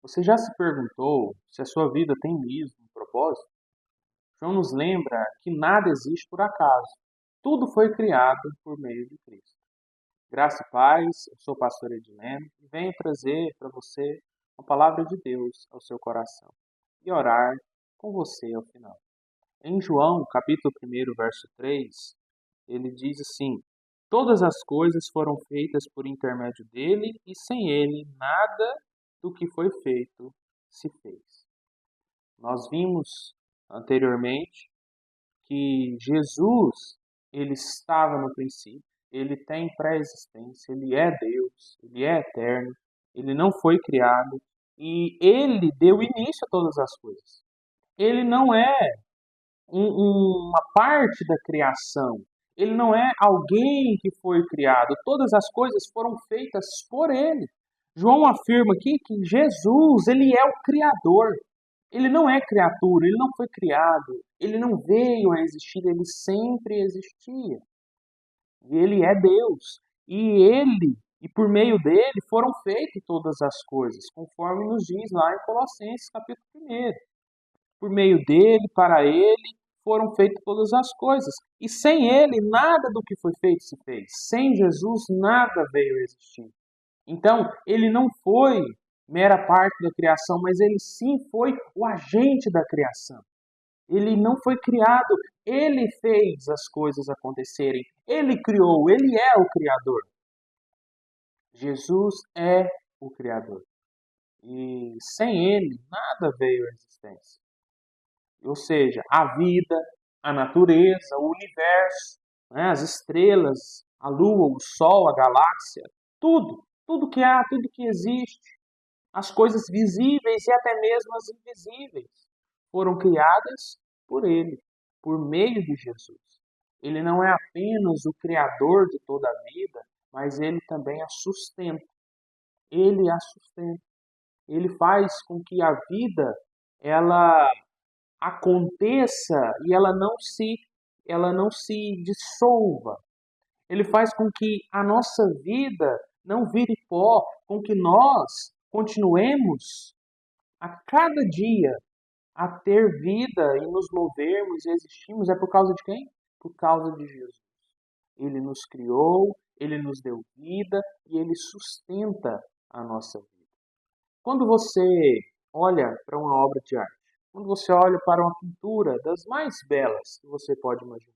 Você já se perguntou se a sua vida tem mesmo um propósito? João nos lembra que nada existe por acaso. Tudo foi criado por meio de Cristo. Graça e paz, eu sou o pastor Edilene e venho trazer para você a palavra de Deus ao seu coração e orar com você ao final. Em João, capítulo 1, verso 3, ele diz assim: Todas as coisas foram feitas por intermédio dele e sem ele nada do que foi feito se fez. Nós vimos anteriormente que Jesus, ele estava no princípio, ele tem pré-existência, ele é Deus, ele é eterno, ele não foi criado e ele deu início a todas as coisas. Ele não é uma parte da criação. Ele não é alguém que foi criado. Todas as coisas foram feitas por ele. João afirma aqui que Jesus, ele é o Criador. Ele não é criatura, ele não foi criado, ele não veio a existir, ele sempre existia. E ele é Deus. E por meio dele foram feitas todas as coisas, conforme nos diz lá em Colossenses capítulo 1. Por meio dele, para ele, foram feitas todas as coisas. E sem ele, nada do que foi feito se fez. Sem Jesus, nada veio a existir. Então, ele não foi mera parte da criação, mas ele sim foi o agente da criação. Ele não foi criado, ele fez as coisas acontecerem. Ele criou, ele é o Criador. Jesus é o Criador. E sem ele, nada veio à existência. Ou seja, a vida, a natureza, o universo, né, as estrelas, a lua, o sol, a galáxia, tudo que há, tudo que existe, as coisas visíveis e até mesmo as invisíveis, foram criadas por ele, por meio de Jesus. Ele não é apenas o criador de toda a vida, mas ele também a sustenta. Ele a sustenta. Ele faz com que a vida ela aconteça e ela não se dissolva. Ele faz com que a nossa vida não vire pó, com que nós continuemos a cada dia a ter vida e nos movermos e existirmos. É por causa de quem? Por causa de Jesus. Ele nos criou, ele nos deu vida e ele sustenta a nossa vida. Quando você olha para uma obra de arte, quando você olha para uma pintura das mais belas que você pode imaginar,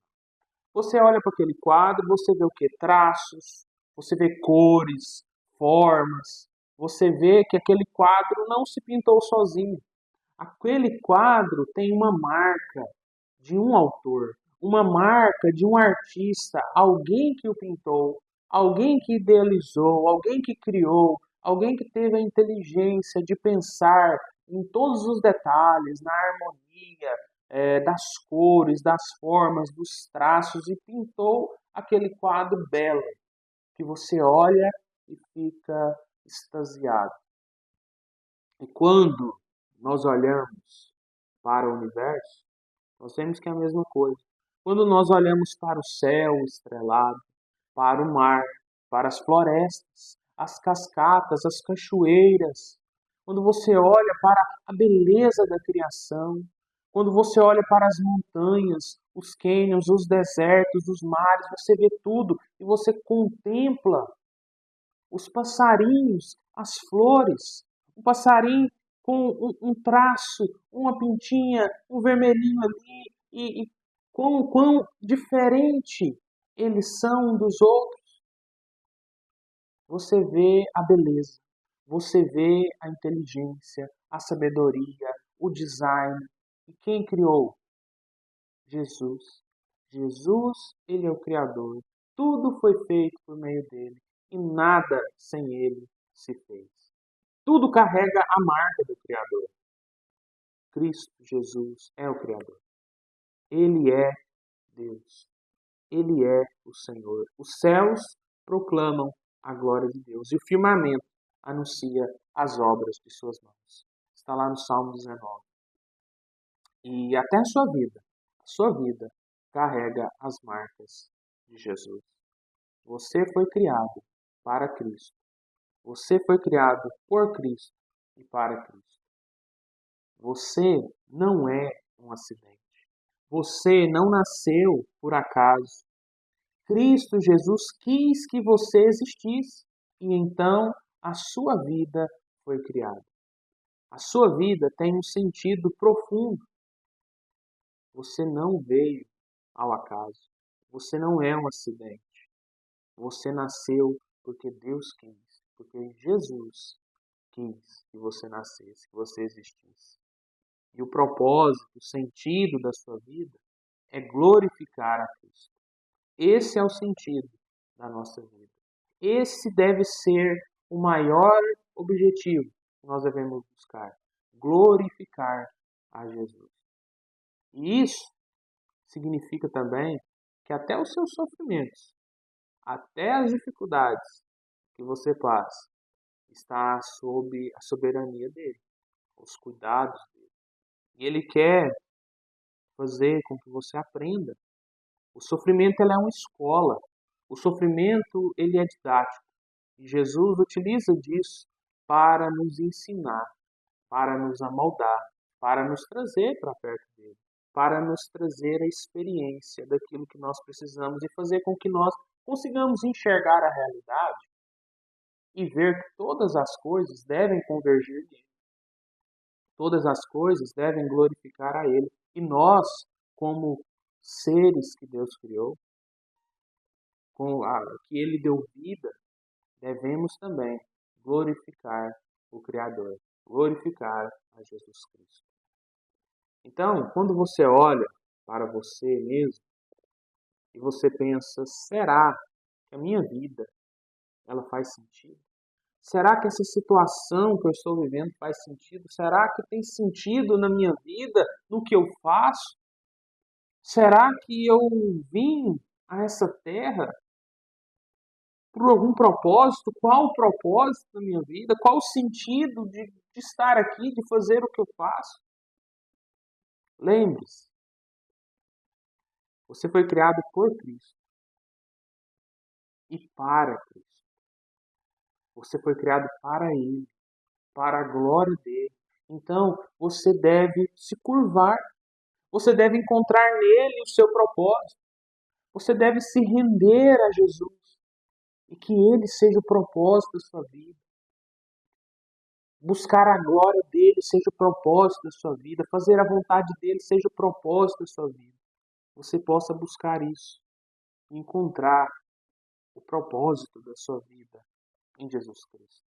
você olha para aquele quadro, você vê o que? Traços, você vê cores, formas, você vê que aquele quadro não se pintou sozinho. Aquele quadro tem uma marca de um autor, uma marca de um artista, alguém que o pintou, alguém que idealizou, alguém que criou, alguém que teve a inteligência de pensar em todos os detalhes, na harmonia, das cores, das formas, dos traços e pintou aquele quadro belo que você olha e fica extasiado. E quando nós olhamos para o universo, nós vemos que é a mesma coisa. Quando nós olhamos para o céu estrelado, para o mar, para as florestas, as cascatas, as cachoeiras, quando você olha para a beleza da criação, quando você olha para as montanhas, os cânions, os desertos, os mares, você vê tudo e você contempla os passarinhos, as flores, um passarinho com um traço, uma pintinha, um vermelhinho ali, e quão diferente eles são um dos outros. Você vê a beleza, você vê a inteligência, a sabedoria, o design. E quem criou? Jesus. Jesus, ele é o Criador. Tudo foi feito por meio dele e nada sem ele se fez. Tudo carrega a marca do Criador. Cristo Jesus é o Criador. Ele é Deus. Ele é o Senhor. Os céus proclamam a glória de Deus e o firmamento anuncia as obras de suas mãos. Está lá no Salmo 19. E até a sua vida carrega as marcas de Jesus. Você foi criado para Cristo. Você foi criado por Cristo e para Cristo. Você não é um acidente. Você não nasceu por acaso. Cristo Jesus quis que você existisse e então a sua vida foi criada. A sua vida tem um sentido profundo. Você não veio ao acaso. Você não é um acidente. Você nasceu porque Deus quis, porque Jesus quis que você nascesse, que você existisse. E o propósito, o sentido da sua vida é glorificar a Cristo. Esse é o sentido da nossa vida. Esse deve ser o maior objetivo que nós devemos buscar: glorificar a Jesus. E isso significa também que até os seus sofrimentos, até as dificuldades que você passa, está sob a soberania dele, os cuidados dele. E ele quer fazer com que você aprenda. O sofrimento ele é uma escola. O sofrimento ele é didático. E Jesus utiliza disso para nos ensinar, para nos amoldar, para nos trazer para perto dele, para nos trazer a experiência daquilo que nós precisamos e fazer com que nós consigamos enxergar a realidade e ver que todas as coisas devem convergir nele. Todas as coisas devem glorificar a ele. E nós, como seres que Deus criou, que ele deu vida, devemos também glorificar o Criador, glorificar a Jesus Cristo. Então, quando você olha para você mesmo e você pensa, será que a minha vida ela faz sentido? Será que essa situação que eu estou vivendo faz sentido? Será que tem sentido na minha vida, no que eu faço? Será que eu vim a essa terra por algum propósito? Qual o propósito da minha vida? Qual o sentido de estar aqui, de fazer o que eu faço? Lembre-se, você foi criado por Cristo e para Cristo. Você foi criado para Ele, para a glória dele. Então, você deve se curvar. Você deve encontrar nele o seu propósito. Você deve se render a Jesus e que ele seja o propósito da sua vida. Buscar a glória dele seja o propósito da sua vida. Fazer a vontade dele seja o propósito da sua vida. Você possa buscar isso e encontrar o propósito da sua vida em Jesus Cristo.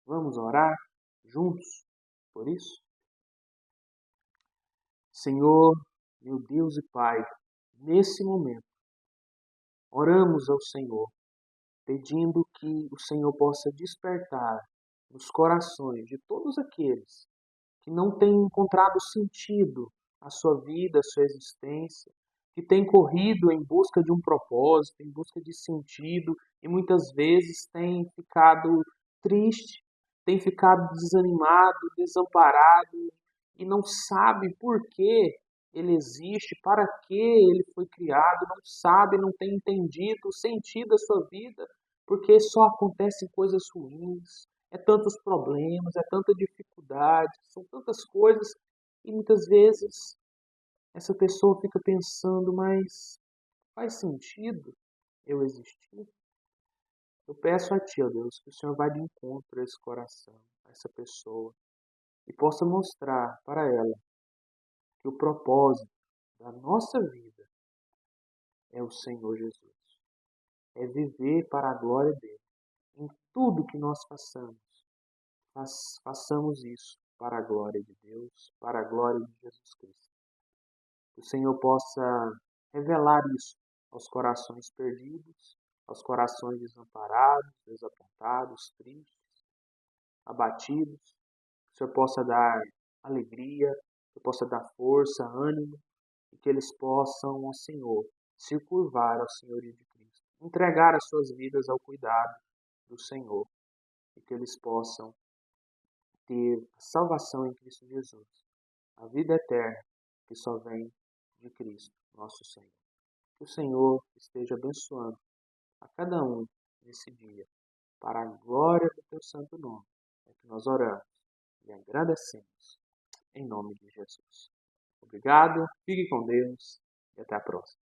Vamos orar juntos por isso? Senhor, meu Deus e Pai, nesse momento, oramos ao Senhor, pedindo que o Senhor possa despertar nos corações de todos aqueles que não têm encontrado sentido à sua vida, à sua existência, que têm corrido em busca de um propósito, em busca de sentido, e muitas vezes têm ficado triste, têm ficado desanimado, desamparado, e não sabe por que ele existe, para que ele foi criado, não sabe, não tem entendido o sentido da sua vida, porque só acontecem coisas ruins, é tantos problemas, é tanta dificuldade, são tantas coisas, e muitas vezes essa pessoa fica pensando, mas faz sentido eu existir? Eu peço a Ti, ó Deus, que o Senhor vá de encontro a esse coração, a essa pessoa, e possa mostrar para ela que o propósito da nossa vida é o Senhor Jesus. É viver para a glória dele. Em tudo que nós façamos, façamos isso para a glória de Deus, para a glória de Jesus Cristo. Que o Senhor possa revelar isso aos corações perdidos, aos corações desamparados, desapontados, tristes, abatidos. Que o Senhor possa dar alegria, que possa dar força, ânimo, e que eles possam, ao Senhor, se curvar ao senhorio de Cristo, entregar as suas vidas ao cuidado do Senhor, e que eles possam ter a salvação em Cristo Jesus, a vida eterna que só vem de Cristo, nosso Senhor. Que o Senhor esteja abençoando a cada um nesse dia, para a glória do teu santo nome. É que nós oramos. e agradecemos em nome de Jesus. Obrigado, fique com Deus e até a próxima.